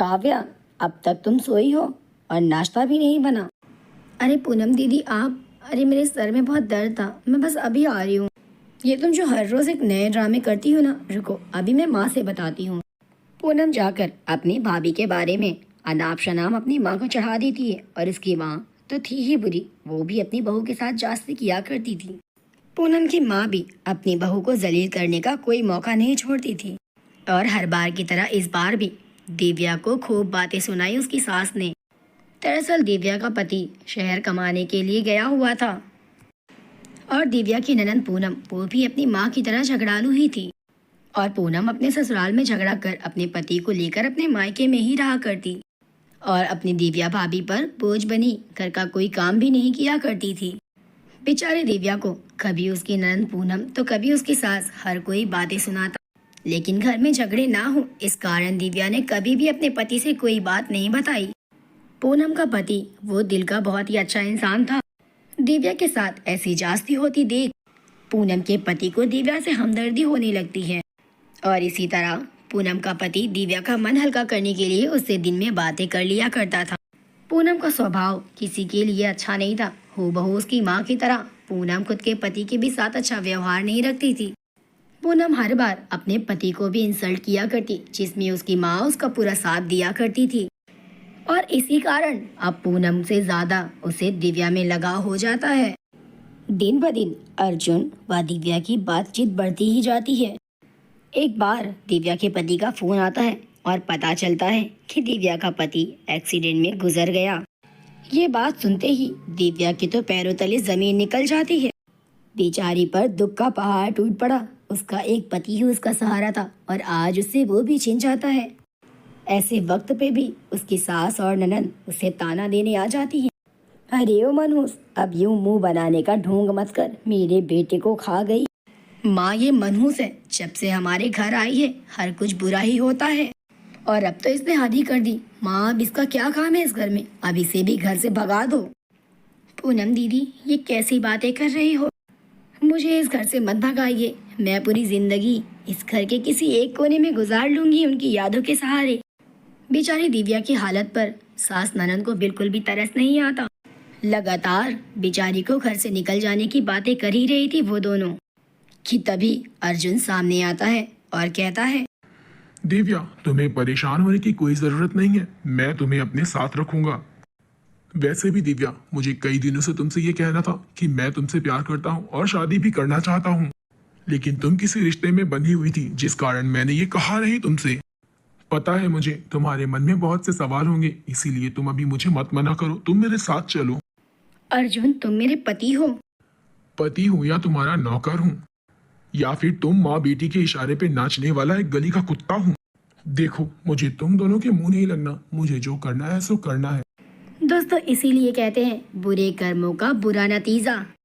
काव्या, अब तक तुम सोई हो और नाश्ता भी नहीं बना। अरे पूनम दीदी आप, अरे मेरे सर में बहुत दर्द था, मैं बस अभी आ रही हूँ। ये तुम जो हर रोज एक नए ड्रामे करती हो ना, रुको अभी मैं माँ से बताती हूँ। पूनम जाकर अपनी भाभी के बारे में अनाप शनाप अपनी माँ को चढ़ा देती है और इसकी माँ तो थी ही बुरी, वो भी अपनी बहू के साथ जास्ती किया करती थी। पूनम की माँ भी अपनी बहू को जलील करने का कोई मौका नहीं छोड़ती थी और हर बार की तरह इस बार भी दिव्या को खूब बातें सुनाई उसकी सास ने। दरअसल दिव्या का पति शहर कमाने के लिए गया हुआ था और दिव्या की ननद पूनम वो भी अपनी माँ की तरह झगड़ालू ही थी और पूनम अपने ससुराल में झगड़ा कर अपने पति को लेकर अपने मायके में ही रहा करती और अपनी दिव्या भाभी पर बोझ बनी, घर का कोई काम भी नहीं किया करती थी। बेचारे दिव्या को कभी उसकी ननद पूनम तो कभी उसकी सास हर कोई बातें सुनाता, लेकिन घर में झगड़े ना हो इस कारण दिव्या ने कभी भी अपने पति से कोई बात नहीं बताई। पूनम का पति वो दिल का बहुत ही अच्छा इंसान था। दिव्या के साथ ऐसी जास्ती होती देख पूनम के पति को दिव्या से हमदर्दी होने लगती है और इसी तरह पूनम का पति दिव्या का मन हल्का करने के लिए उससे दिन में बातें कर लिया करता था। पूनम का स्वभाव किसी के लिए अच्छा नहीं था, हूबहू उसकी माँ की तरह पूनम खुद के पति के भी साथ अच्छा व्यवहार नहीं रखती थी। पूनम हर बार अपने पति को भी इंसल्ट किया करती, जिसमें उसकी माँ उसका पूरा साथ दिया करती थी और इसी कारण अब पूनम से ज्यादा उसे दिव्या में लगाव हो जाता है। दिन ब दिन अर्जुन व दिव्या की बातचीत बढ़ती ही जाती है। एक बार दिव्या के पति का फोन आता है और पता चलता है कि दिव्या का पति एक्सीडेंट में गुजर गया। ये बात सुनते ही दिव्या के तो पैरों तले जमीन निकल जाती है। बेचारी पर दुख का पहाड़ टूट पड़ा। उसका एक पति ही उसका सहारा था और आज उससे वो भी छिन जाता है। ऐसे वक्त पे भी उसकी सास और ननद उसे ताना देने आ जाती है। अरे ओ मनहूस, अब यूं मुंह बनाने का ढोंग मत कर, मेरे बेटे को खा गई। माँ ये मनहूस है, जब से हमारे घर आई है हर कुछ बुरा ही होता है और अब तो इसने हद ही कर दी। माँ अब इसका क्या काम है इस घर में, अब इसे भी घर से भगा दो। पूनम दीदी ये कैसी बातें कर रही हो, मुझे इस घर से मत भगाइए। मैं पूरी जिंदगी इस घर के किसी एक कोने में गुजार लूंगी उनकी यादों के सहारे। बेचारी दिव्या की हालत पर सास ननद को बिल्कुल भी तरस नहीं आता। लगातार बेचारी को घर से निकल जाने की बातें कर ही रही थी वो दोनों कि तभी अर्जुन सामने आता है और कहता है, दिव्या तुम्हें परेशान होने की कोई जरूरत नहीं है, मैं तुम्हें अपने साथ रखूंगा। वैसे भी दिव्या, मुझे कई दिनों से तुमसे ये कहना था कि मैं तुमसे प्यार करता हूँ और शादी भी करना चाहता हूँ, लेकिन तुम किसी रिश्ते में बंधी हुई थी जिस कारण मैंने ये कहा नहीं तुमसे। पता है मुझे तुम्हारे मन में बहुत से सवाल होंगे, इसीलिए तुम अभी मुझे मत मना करो, तुम मेरे साथ चलो। अर्जुन तुम मेरे पति हो। पति हूँ या तुम्हारा नौकर हूँ या फिर तुम माँ बेटी के इशारे पे नाचने वाला एक गली का कुत्ता हूँ। देखो मुझे तुम दोनों के मुंह नहीं लगना, मुझे जो करना है सो करना है। दोस्तों इसीलिए कहते हैं बुरे कर्मों का बुरा नतीजा।